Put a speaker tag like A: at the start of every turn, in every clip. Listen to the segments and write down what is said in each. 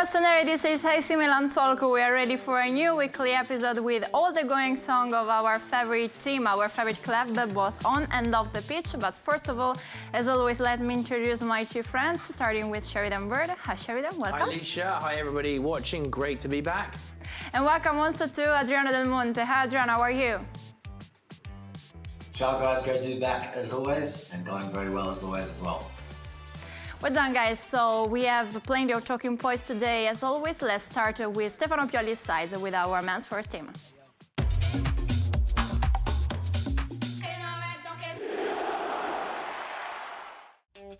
A: Rossoneri, this is AC Milan Talk. We are ready for a new weekly episode with all the going song of our favorite team, our favorite club, both on and off the pitch. But first of all, as always, let me introduce my two friends, starting with Sheridan Bird. Hi Sheridan, welcome.
B: Hi Alicia, hi everybody watching, great to be back.
A: And welcome also to Adriano Del Monte. Hi Adriano, how are you?
C: Ciao guys, great to be back as always, and going very well as always as well.
A: Well done guys, so we have plenty of talking points today. As always, let's start with Stefano Pioli's side with our men's first team.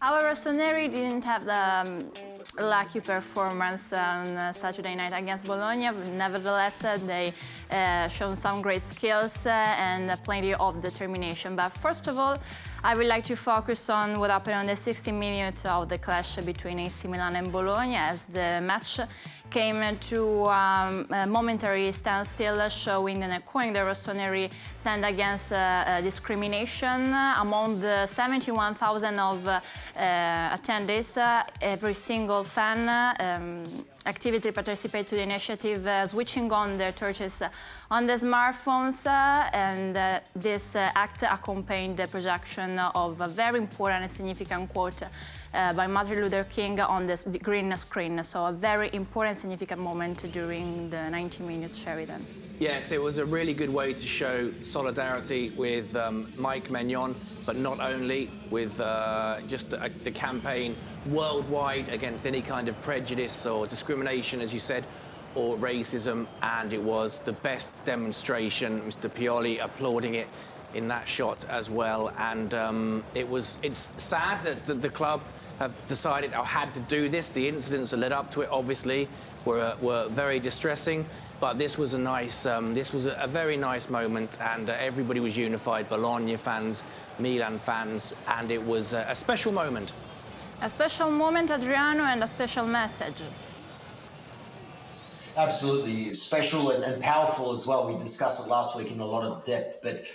A: Our Rossoneri didn't have the lucky performance on Saturday night against Bologna. Nevertheless, they showed some great skills and plenty of determination. But first of all, I would like to focus on what happened on the 60 minutes of the clash between AC Milan and Bologna, as the match came to a momentary standstill, showing and echoing the Rossoneri stand against discrimination. Among the 71,000 of attendees, every single fan actively participated to the initiative, switching on their torches on the smartphones, and this act accompanied the projection of a very important and significant quote by Martin Luther King on the green screen. So a very important, significant moment during the 90 minutes, Sheridan.
B: Yes, it was a really good way to show solidarity with Mike Maignan, but not only with just the campaign worldwide against any kind of prejudice or discrimination, as you said, or racism, and it was the best demonstration. Mr. Pioli applauding it in that shot as well, and it's sad that the club have decided or had to do this. The incidents that led up to it obviously were very distressing, but this was a nice, this was a very nice moment, and everybody was unified, Bologna fans, Milan fans, and it was a special moment.
A: A special moment, Adriano, and a special message.
C: Absolutely special and powerful as well. We discussed it last week in a lot of depth, but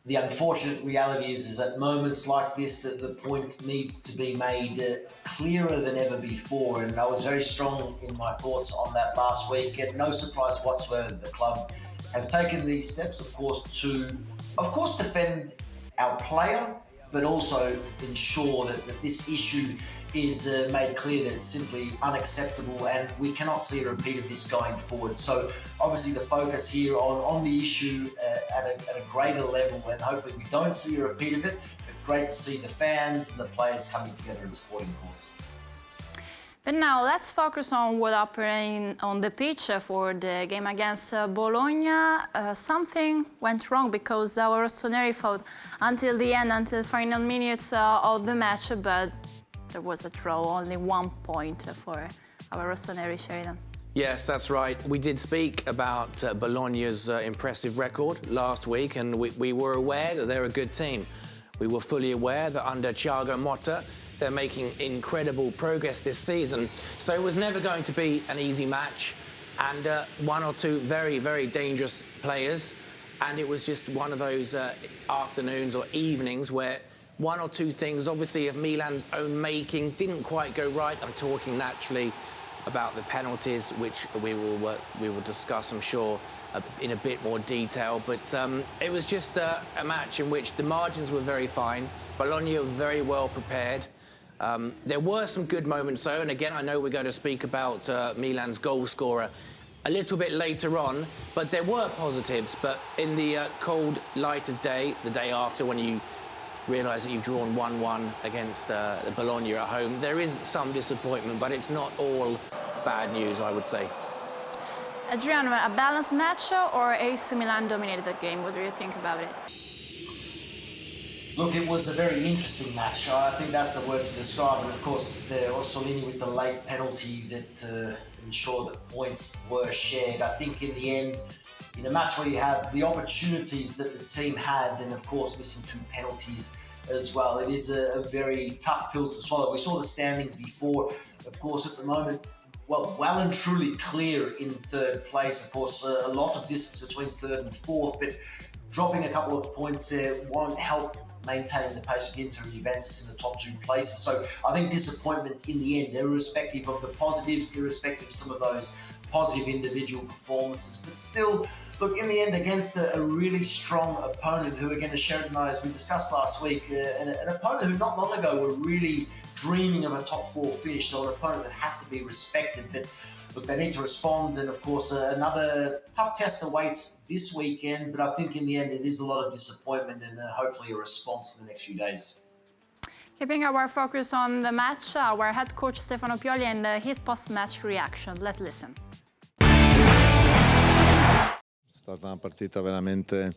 C: the unfortunate reality is at moments like this that the point needs to be made clearer than ever before. And I was very strong in my thoughts on that last week, and no surprise whatsoever the club have taken these steps, of course, to defend our player, but also ensure that this issue is made clear that it's simply unacceptable, and we cannot see a repeat of this going forward. So obviously the focus here on the issue at a greater level, and hopefully we don't see a repeat of it, but great to see the fans and the players coming together and supporting the cause.
A: But now let's focus on what happened on the pitch for the game against Bologna. Something went wrong because our Rossoneri fought until the end, until final minutes of the match, but there was a draw, only 1 point for our Rossoneri, Sheridan.
B: Yes, that's right. We did speak about Bologna's impressive record last week, and we were aware that they're a good team. We were fully aware that under Thiago Motta, they're making incredible progress this season. So it was never going to be an easy match, and one or two very, very dangerous players. And it was just one of those afternoons or evenings where one or two things, obviously of Milan's own making, didn't quite go right. I'm talking naturally about the penalties, which we will discuss, I'm sure, in a bit more detail. But it was just a match in which the margins were very fine. Bologna were very well prepared. There were some good moments, though, and again, I know we're going to speak about Milan's goal scorer a little bit later on, but there were positives. But in the cold light of day, the day after, when you realise that you've drawn 1-1 against Bologna at home, there is some disappointment, but it's not all bad news, I would say.
A: Adriano, a balanced match or AC Milan dominated the game? What do you think about it?
C: Look, it was a very interesting match. I think that's the word to describe it. Of course, the Orsolini with the late penalty that ensured that points were shared. I think in the end, in a match where you have the opportunities that the team had, and of course missing 2 penalties as well, it is a very tough pill to swallow. We saw the standings before. Of course, at the moment, well and truly clear in 3rd place. Of course, a lot of distance between 3rd and 4th, but dropping a couple of points there won't help maintaining the pace with Inter and Juventus in the top two places. So I think disappointment in the end, irrespective of the positives, irrespective of some of those positive individual performances. But still, look, in the end, against a really strong opponent who, again, as Sheridan and I, as we discussed last week, an opponent who not long ago were really dreaming of a top four finish, so an opponent that had to be respected. But look, they need to respond, and of course, another tough test awaits this weekend. But I think in the end, it is a lot of disappointment and hopefully a response in the next few days.
A: Keeping our focus on the match, our head coach Stefano Pioli and his post-match reaction. Let's listen.
D: È stata una partita veramente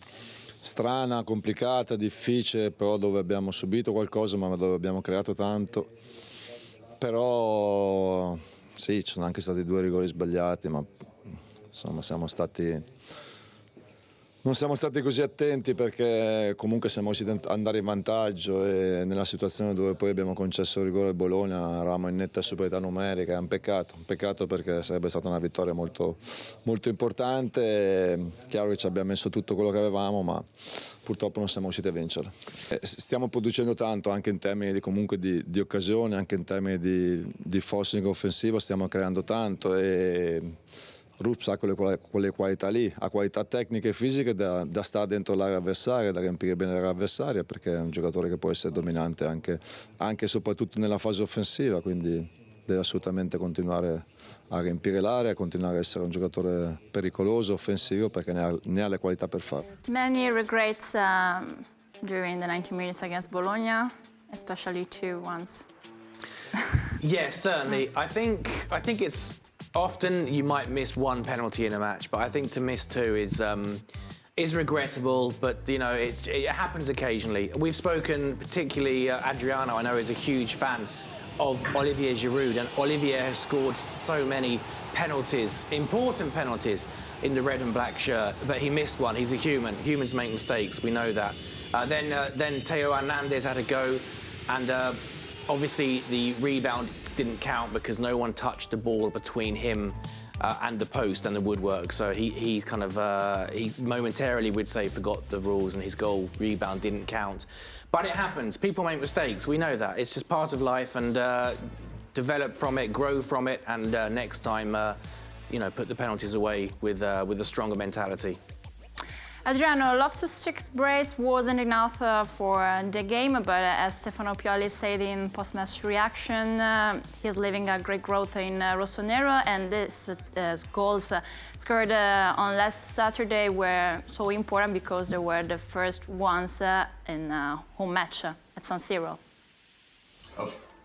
D: strana, complicata, difficile, però dove abbiamo subito qualcosa, ma dove abbiamo creato tanto. Però sì, ci sono anche stati 2 rigori sbagliati, ma insomma non siamo stati così attenti, perché comunque siamo riusciti ad andare in vantaggio, e nella situazione dove poi abbiamo concesso il rigore al Bologna eravamo in netta superiorità numerica. È un peccato perché sarebbe stata una vittoria molto, molto importante. È chiaro che ci abbiamo messo tutto quello che avevamo, ma purtroppo non siamo riusciti a vincere. Stiamo producendo tanto anche in termini di occasione, anche in termini di forcing offensivo, stiamo creando tanto, e Rupp ha quelle qualità lì, ha qualità tecniche e fisiche da stare dentro l'area avversaria, da riempire bene l'area avversaria, perché è un giocatore che può essere dominante anche e soprattutto nella fase offensiva, quindi deve assolutamente continuare a riempire l'area, continuare a essere un giocatore pericoloso, offensivo, perché ne ha le qualità per farlo.
A: Many regrets during the 90 minutes against Bologna, especially 2 ones.
B: Yes, certainly. I think it's often you might miss 1 penalty in a match, but I think to miss 2 is regrettable. But you know, it happens occasionally. We've spoken, particularly Adriano, I know, is a huge fan of Olivier Giroud, and Olivier has scored so many penalties, important penalties, in the red and black shirt, but he missed one. He's a human. Humans make mistakes. We know that. Then Theo Hernandez had a go, and obviously the rebound didn't count because no one touched the ball between him and the post and the woodwork. So he momentarily, we'd say, forgot the rules, and his goal rebound didn't count. But it happens. People make mistakes. We know that. It's just part of life, and develop from it, grow from it, and next time, put the penalties away with a stronger mentality.
A: Adriano, Loftus-Cheek's brace wasn't enough for the game, but as Stefano Pioli said in post-match reaction, he's living a great growth in Rossonero, and these goals scored on last Saturday were so important because they were the first ones in a home match at San Siro.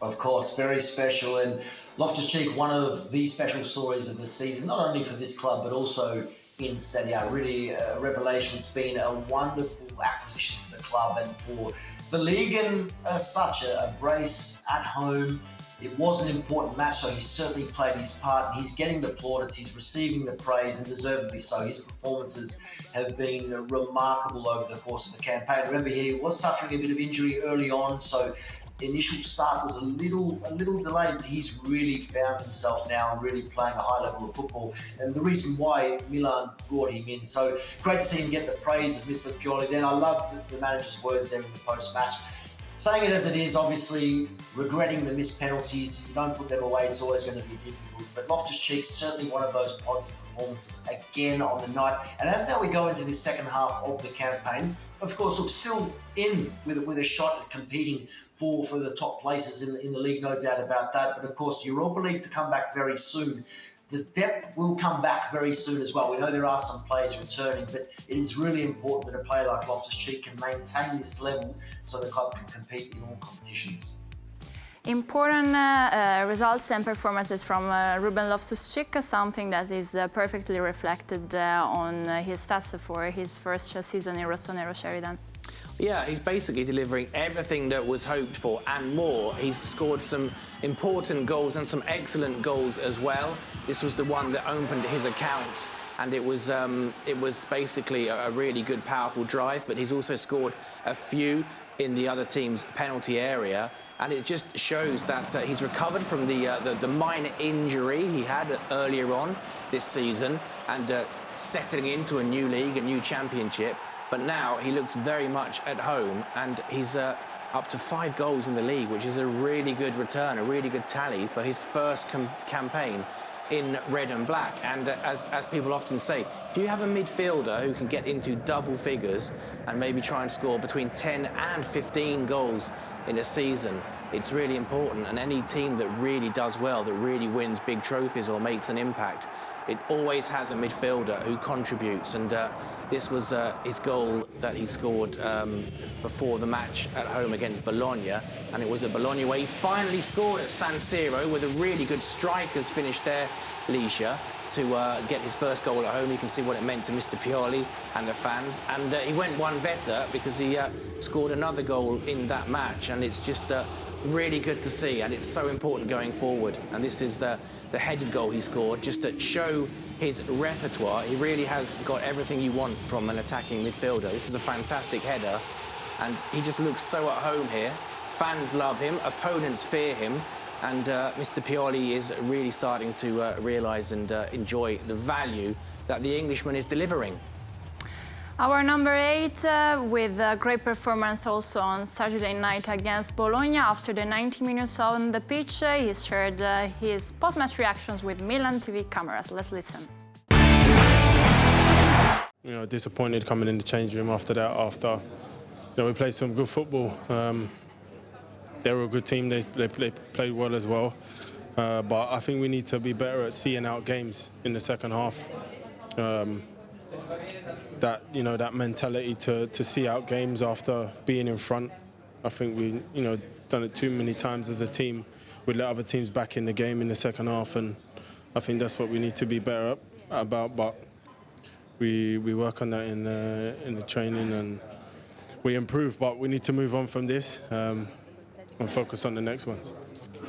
C: Of course, very special, and Loftus-Cheek, one of the special stories of the season, not only for this club but also in Serie A. Really a revelation. It's been a wonderful acquisition for the club and for the league, and such a brace at home. It was an important match, so he certainly played his part, and he's getting the plaudits, he's receiving the praise, and deservedly so. His performances have been remarkable over the course of the campaign. Remember, he was suffering a bit of injury early on, so initial start was a little delayed, but he's really found himself now and really playing a high level of football, and the reason why Milan brought him in. So great to see him get the praise of Mr. Pioli. Then I love the manager's words there in the post-match, saying it as it is, obviously regretting the missed penalties. You don't put them away, it's always going to be difficult, but Loftus-Cheek's certainly one of those positive performances again on the night. And as now we go into this second half of the campaign, of course, look, still in with a shot at competing for the top places in the league, no doubt about that. But of course, Europa League to come back very soon. The depth will come back very soon as well. We know there are some players returning, but it is really important that a player like Loftus-Cheek can maintain this level so the club can compete in all competitions.
A: Important results and performances from Ruben Loftus-Cheek, something that is perfectly reflected on his stats for his first season in Rossonero. Sheridan.
B: Yeah, he's basically delivering everything that was hoped for and more. He's scored some important goals and some excellent goals as well. This was the one that opened his account, and it was basically a really good, powerful drive, but he's also scored a few in the other team's penalty area, and it just shows that he's recovered from the minor injury he had earlier on this season, and settling into a new league, a new championship. but now he looks very much at home, and he's up to 5 goals in the league, which is a really good return, a really good tally for his first campaign in red and black. And as people often say, if you have a midfielder who can get into double figures and maybe try and score between 10 and 15 goals in a season, it's really important. And any team that really does well, that really wins big trophies or makes an impact, it always has a midfielder who contributes. And this was his goal that he scored before the match at home against Bologna. And it was at Bologna where he finally scored at San Siro with a really good striker's finish there, Liscia, to get his first goal at home. You can see what it meant to Mr. Pioli and the fans. And he went one better because he scored another goal in that match. And it's just really good to see, and it's so important going forward. And this is the headed goal he scored, just to show his repertoire. He really has got everything you want from an attacking midfielder. This is a fantastic header, and he just looks so at home here. Fans love him, opponents fear him, and Mr. Pioli is really starting to realise and enjoy the value that the Englishman is delivering.
A: Our number 8, with a great performance also on Saturday night against Bologna. After the 90 minutes on the pitch, he shared his post-match reactions with Milan TV cameras. Let's listen.
E: You know, disappointed coming in the change room after that. After we played some good football. They were a good team. They played well as well. But I think we need to be better at seeing out games in the second half. That mentality to see out games after being in front. I think we done it too many times as a team. We let other teams back in the game in the second half, and I think that's what we need to be better about. But we work on that in the training, and we improve. But we need to move on from this and focus on the next ones.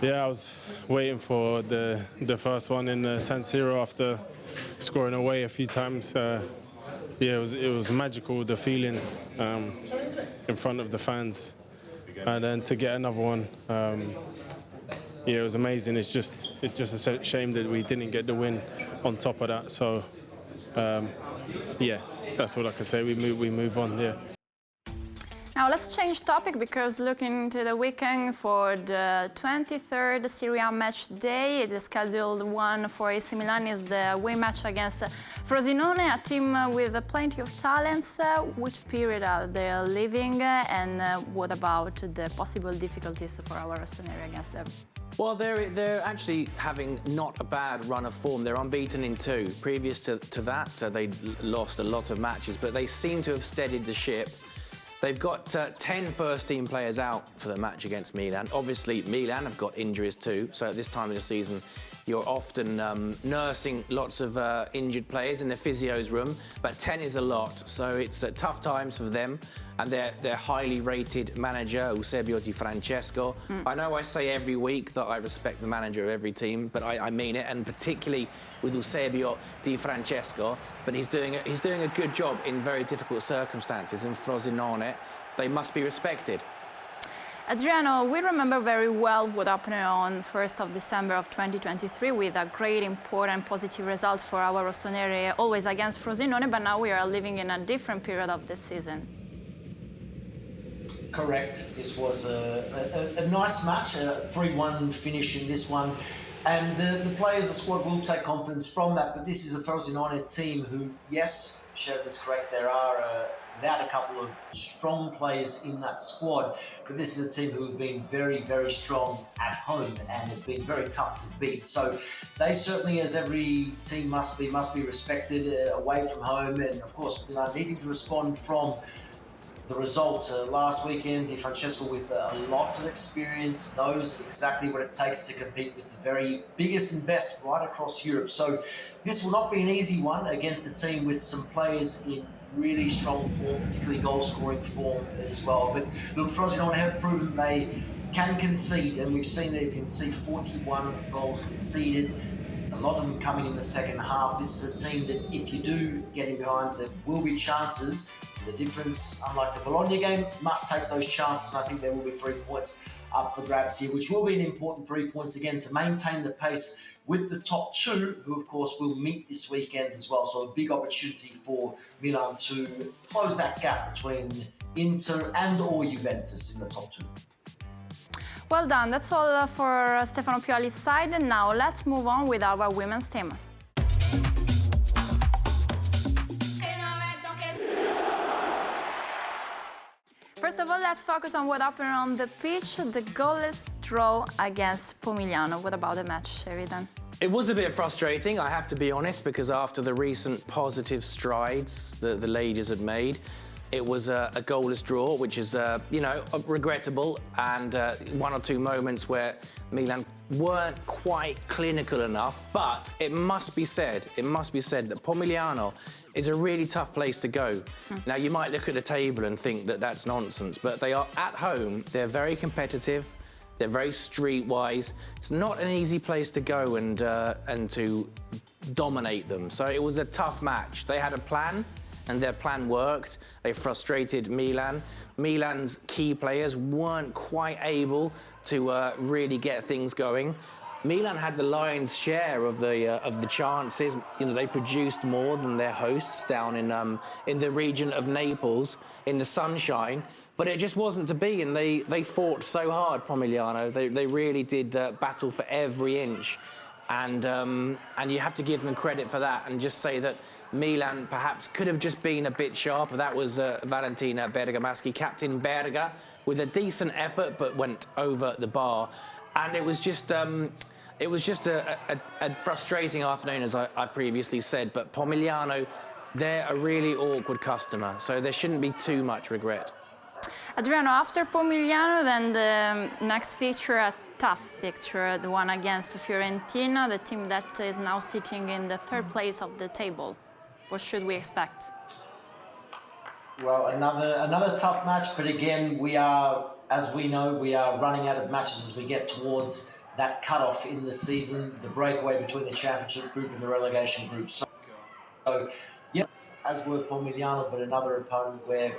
E: Yeah, I was waiting for the first one in San Siro after scoring away a few times. Yeah, it was magical, the feeling in front of the fans, and then to get another one, yeah, it was amazing. It's just a shame that we didn't get the win on top of that. So, yeah, that's all I can say. We move on. Yeah.
A: Now let's change topic, because looking to the weekend for the 23rd Serie A match day, the scheduled one for AC Milan is the away match against Frosinone, a team with plenty of talents. Which period are they living, and what about the possible difficulties for our rossoneri against them?
B: Well, they're actually having not a bad run of form. They're unbeaten in 2. Previous to that, they lost a lot of matches, but they seem to have steadied the ship. They've got 10 first-team players out for the match against Milan. Obviously, Milan have got injuries too, so at this time of the season, you're often nursing lots of injured players in the physio's room, but 10 is a lot, so it's tough times for them. And their highly rated manager, Eusebio Di Francesco. I know I say every week that I respect the manager of every team, but I mean it, and particularly with Eusebio Di Francesco. But he's doing a good job in very difficult circumstances. In Frosinone, they must be respected.
A: Adriano, we remember very well what happened on 1st of December of 2023 with a great, important, positive results for our rossoneri, always against Frosinone, but now we are living in a different period of the season.
C: Correct. This was a nice match, a 3-1 finish in this one. And the players, the squad will take confidence from that. But this is a Frosinone team who, yes, Sheridan's correct, there are without a couple of strong players in that squad. But this is a team who have been very, very strong at home and have been very tough to beat. So they certainly, as every team must be respected away from home. And of course, Milan needing to respond from the result last weekend. Di Francesco with a lot of experience, knows exactly what it takes to compete with the very biggest and best right across Europe. So this will not be an easy one against a team with some players in really strong form, particularly goal-scoring form as well. But look, Frosinone have proven they can concede, and we've seen they can see 41 goals conceded. A lot of them coming in the second half. This is a team that if you do get in behind, there will be chances. The difference, unlike the Bologna game, must take those chances, and I think there will be 3 points up for grabs here, which will be an important 3 points again to maintain the pace with the top two, who of course will meet this weekend as well. So a big opportunity for Milan to close that gap between Inter and or Juventus in the top two.
A: Well done. That's all for Stefano Pioli's side. And now let's move on with our women's team. First of all, let's focus on what happened on the pitch. The goalless draw against Pomigliano. What about the match, Sheridan?
B: It was a bit frustrating, I have to be honest, because after the recent positive strides that the ladies had made, it was a goalless draw, which is, regrettable, and one or two moments where Milan weren't quite clinical enough. But it must be said that Pomigliano is a really tough place to go. Now, you might look at the table and think that that's nonsense, but they are at home, they're very competitive, they're very streetwise. It's not an easy place to go and to dominate them. So it was a tough match. They had a plan, and their plan worked. They frustrated Milan. Milan's key players weren't quite able to really get things going. Milan had the lion's share of the chances. You know, they produced more than their hosts down in the region of Naples in the sunshine. But it just wasn't to be, and they fought so hard, Pomigliano. They really did battle for every inch, and you have to give them credit for that, and just say that Milan perhaps could have just been a bit sharper. That was Valentina Bergamaschi, Captain Berga, with a decent effort, but went over the bar, and it was just a frustrating afternoon, as I previously said. But Pomigliano, they're a really awkward customer, so there shouldn't be too much regret.
A: Adriano, after Pomigliano, then the next fixture, a tough fixture, the one against Fiorentina, the team that is now sitting in the third place of the table. What should we expect?
C: Well, another tough match, but again, as we know, we are running out of matches as we get towards that cutoff in the season, the breakaway between the championship group and the relegation group. So yeah, as were Pomigliano, but another opponent where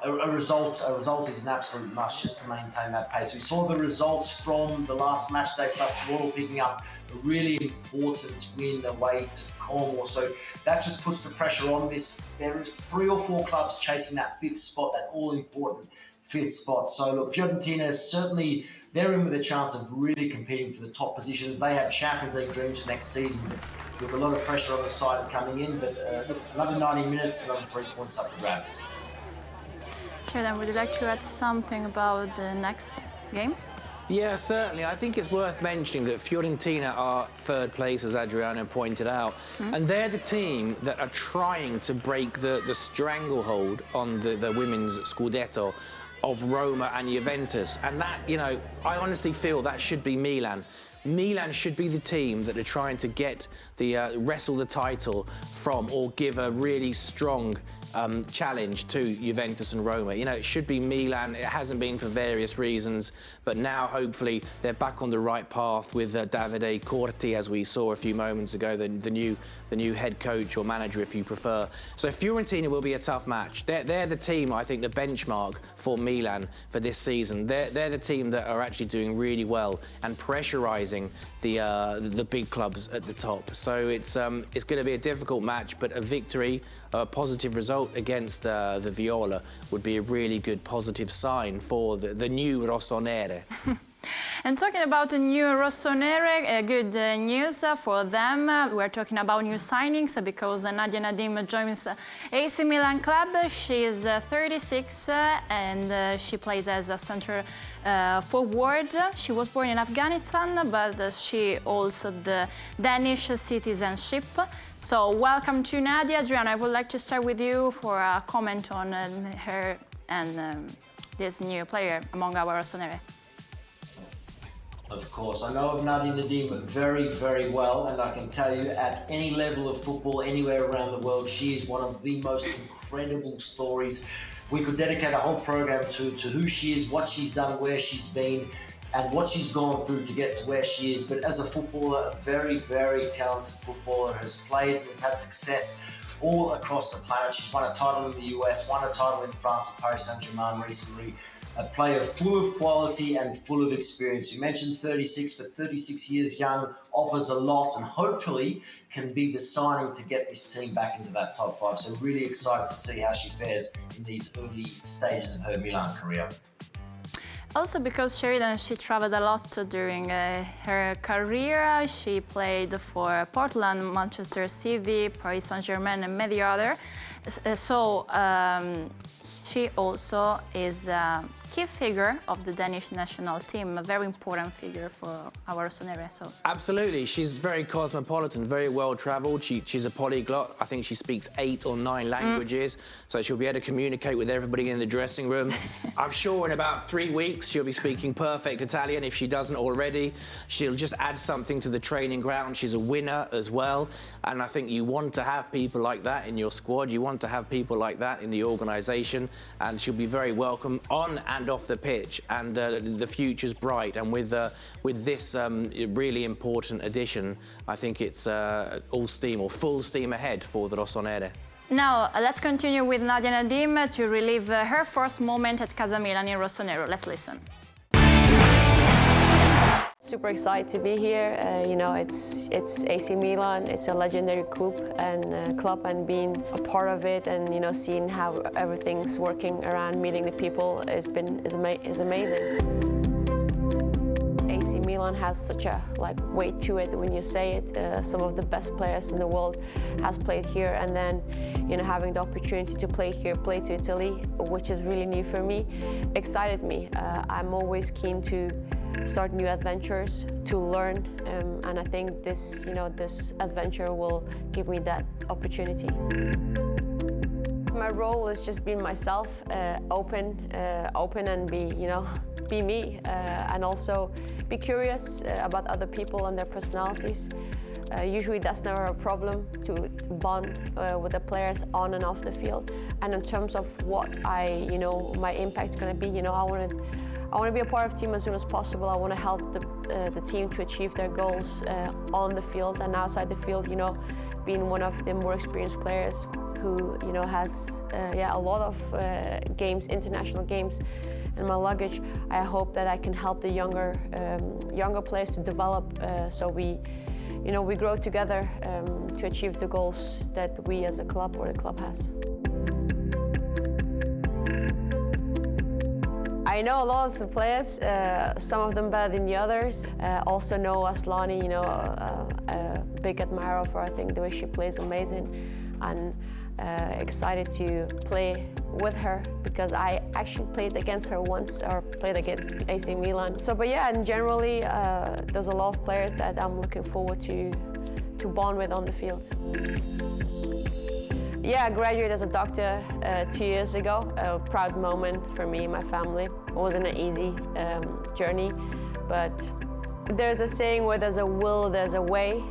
C: a result is an absolute must just to maintain that pace. We saw the results from the last match day, Sassuolo picking up a really important win away to Como. So that just puts the pressure on this. There is 3 or 4 clubs chasing that 5th spot, that all-important 5th spot. So look, Fiorentina, certainly they're in with a chance of really competing for the top positions. They have Champions League dreams for next season, but with a lot of pressure on the side coming in. But look, another 90 minutes, another 3 points up for grabs.
A: Sheridan, would you like to add something about the next game?
B: Yeah, certainly. I think it's worth mentioning that Fiorentina are third place, as Adriano pointed out. And they're the team that are trying to break the stranglehold on the women's Scudetto of Roma and Juventus. And that, I honestly feel that should be Milan. Milan should be the team that are trying to get wrestle the title from, or give a really strong challenge to Juventus and Roma. It should be Milan. It hasn't been for various reasons, but now hopefully they're back on the right path with Davide Corti, as we saw a few moments ago, the new head coach or manager, if you prefer. So Fiorentina will be a tough match. They're the team, I think, the benchmark for Milan for this season. They're the team that are actually doing really well and pressurising the big clubs at the top. So it's going to be a difficult match, but a victory, a positive result against the Viola would be a really good positive sign for the new Rossonere.
A: And talking about the new Rossonere, good news for them. We're talking about new signings because Nadia Nadim joins AC Milan club. She is 36 and she plays as a center forward. She was born in Afghanistan, but she also the Danish citizenship. So welcome to Nadia. Adriano, I would like to start with you for a comment on her and this new player among our Rossonere.
C: Of course, I know of Nadia Nadim very, very well, and I can tell you at any level of football, anywhere around the world, she is one of the most incredible stories. We could dedicate a whole program to who she is, what she's done, where she's been, and what she's gone through to get to where she is. But as a footballer, a very, very talented footballer, has played, has had success all across the planet. She's won a title in the US, won a title in France at Paris Saint-Germain recently. a player full of quality and full of experience. You mentioned 36, but 36 years young, offers a lot, and hopefully can be the signing to get this team back into that top five. So really excited to see how she fares in these early stages of her Milan career.
A: Also because Sheridan, she traveled a lot during her career. She played for Portland, Manchester City, Paris Saint-Germain and many other. So she also is a key figure of the Danish national team, a very important figure for our Rossoneri. So.
B: Absolutely, she's very cosmopolitan, very well travelled. She's a polyglot. I think she speaks 8 or 9 languages, so she'll be able to communicate with everybody in the dressing room. I'm sure in about 3 weeks she'll be speaking perfect Italian. If she doesn't already, she'll just add something to the training ground. She's a winner as well, and I think you want to have people like that in your squad. You want to have people like that in the organisation, and she'll be very welcome on and off the pitch, and the future's bright. And with this really important addition, I think it's all steam or full steam ahead for the Rossoneri.
A: Now let's continue with Nadia Nadim to relive her first moment at Casa Milan in Rossonero. Let's listen.
F: Super excited to be here. You know, it's AC Milan. It's a legendary club, and being a part of it, and you know, seeing how everything's working around, meeting the people is amazing. AC Milan has such a weight to it when you say it. Some of the best players in the world has played here, and then you know, having the opportunity to play here, play to Italy, which is really new for me, excited me. I'm always keen to start new adventures, to learn, and I think this adventure will give me that opportunity. My role is just being myself, open and be me, and also be curious about other people and their personalities. Usually that's never a problem to bond with the players on and off the field. And in terms of what my impact's going to be, I want to be a part of the team as soon as possible. I want to help the team to achieve their goals on the field and outside the field. You know, being one of the more experienced players who has a lot of international games in my luggage. I hope that I can help the younger players to develop, so we grow together to achieve the goals that we as a club or the club has. I know a lot of the players, some of them better than the others. Also know Asllani, a big admirer of her. I think the way she plays amazing, and excited to play with her because I actually played against her once, or played against AC Milan. So, but yeah, and generally there's a lot of players that I'm looking forward to bond with on the field. Yeah, I graduated as a doctor 2 years ago. A proud moment for me and my family. It wasn't an easy journey, but there's a saying where there's a will, there's a way,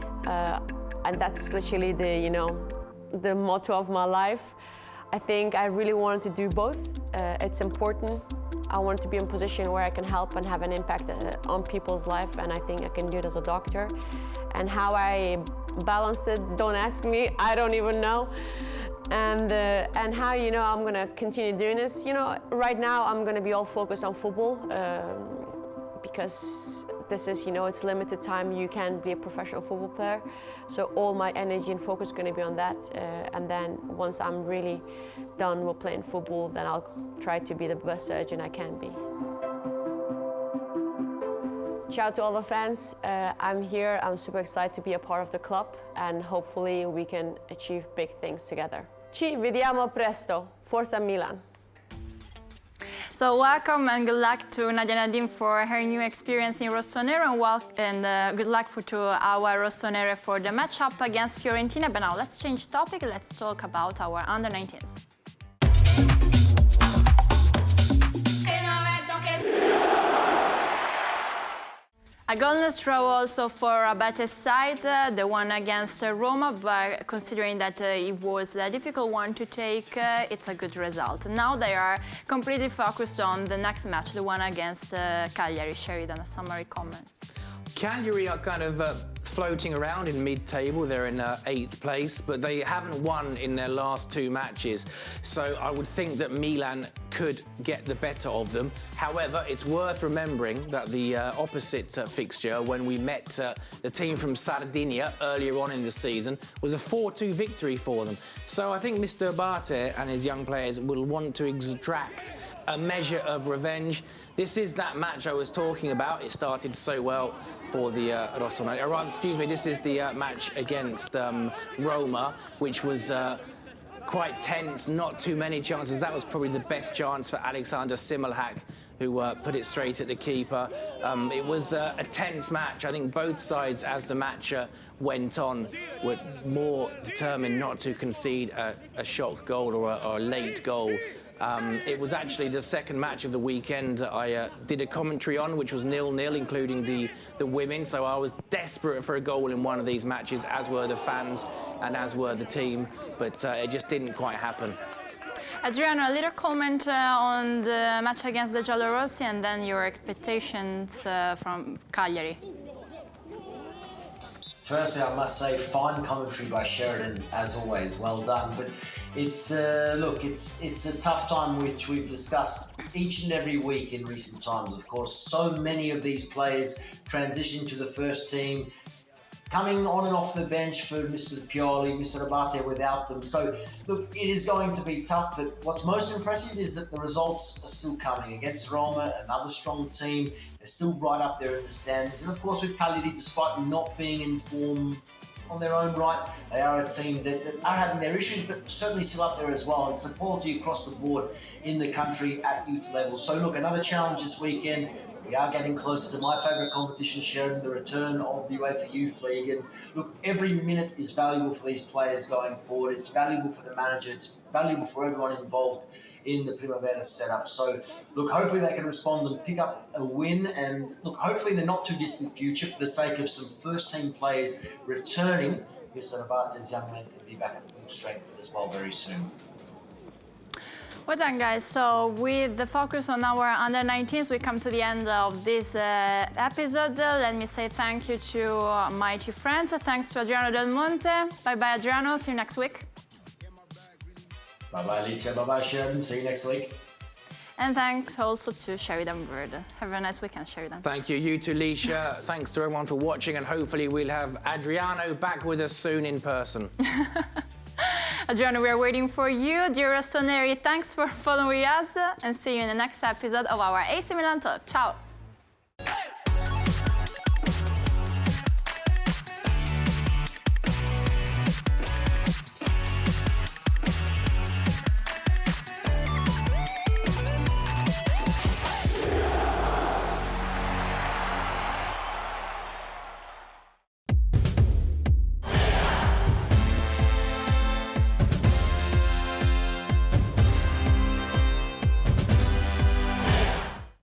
F: and that's literally the motto of my life. I think I really wanted to do both. It's important. I wanted to be in a position where I can help and have an impact on people's life, and I think I can do it as a doctor. And how I balanced it, don't ask me, I don't even know. And how I'm gonna continue doing this. Right now I'm gonna be all focused on football because this is it's limited time. You can be a professional football player, so all my energy and focus is gonna be on that. And then once I'm really done with playing football, then I'll try to be the best surgeon I can be. Ciao to all the fans. I'm here. I'm super excited to be a part of the club, and hopefully we can achieve big things together. Ci vediamo presto. Forza Milan.
A: So welcome and good luck to Nadia Nadim for her new experience in Rossonero, and good luck to our Rossonero for the matchup against Fiorentina. But now let's change topic. Let's talk about our under-19s. A golden straw also for Abate's side, the one against Roma, but considering that it was a difficult one to take, it's a good result. Now they are completely focused on the next match, the one against Cagliari. Sheridan, a summary comment.
B: Cagliari are kind of floating around in mid-table. They're in 8th place, but they haven't won in their last 2 matches. So I would think that Milan could get the better of them. However, it's worth remembering that the opposite fixture, when we met the team from Sardinia earlier on in the season, was a 4-2 victory for them. So I think Mr. Abate and his young players will want to extract a measure of revenge. This is that match I was talking about. It started so well for the Rossoneri. This is the match against Roma, which was quite tense, not too many chances. That was probably the best chance for Alexander Simmelhack, who put it straight at the keeper. It was a tense match. I think both sides, as the match went on, were more determined not to concede a shock goal or a late goal. It was actually the second match of the weekend I did a commentary on, which was 0-0, including the women. So I was desperate for a goal in one of these matches, as were the fans and as were the team. But it just didn't quite happen.
A: Adriano, a little comment on the match against the Giallorossi and then your expectations from Cagliari.
C: Firstly, I must say, fine commentary by Sheridan, as always. Well done. But it's it's a tough time, which we've discussed each and every week in recent times. Of course, so many of these players transitioning to the first team, coming on and off the bench for Mr. Pioli, Mr. Abate without them. So, look, it is going to be tough, but what's most impressive is that the results are still coming. Against Roma, another strong team, they're still right up there in the standings. And of course, with Cagliari, despite them not being in form on their own right, they are a team that are having their issues, but certainly still up there as well. And some quality across the board in the country at youth level. So, look, another challenge this weekend. We are getting closer to my favourite competition, Sheridan, the return of the UEFA Youth League. And look, every minute is valuable for these players going forward. It's valuable for the manager. It's valuable for everyone involved in the Primavera setup. So, look, hopefully they can respond and pick up a win. And look, hopefully in the not too distant future, for the sake of some first-team players returning, Mr. Abate's young men could be back at full strength as well very soon.
A: Well done, guys. So with the focus on our under-19s, we come to the end of this episode. Let me say thank you to my two friends. Thanks to Adriano Del Monte. Bye-bye, Adriano. See you next week.
C: Bye-bye, Licia. Bye-bye, Sheridan. See you next week.
A: And thanks also to Sheridan Bird. Have a nice weekend, Sheridan.
B: Thank you. You too, Licia. Thanks to everyone for watching, and hopefully we'll have Adriano back with us soon in person.
A: Adriano, we are waiting for you. Dear Rossoneri, thanks for following us and see you in the next episode of our AC Milan Talk. Ciao!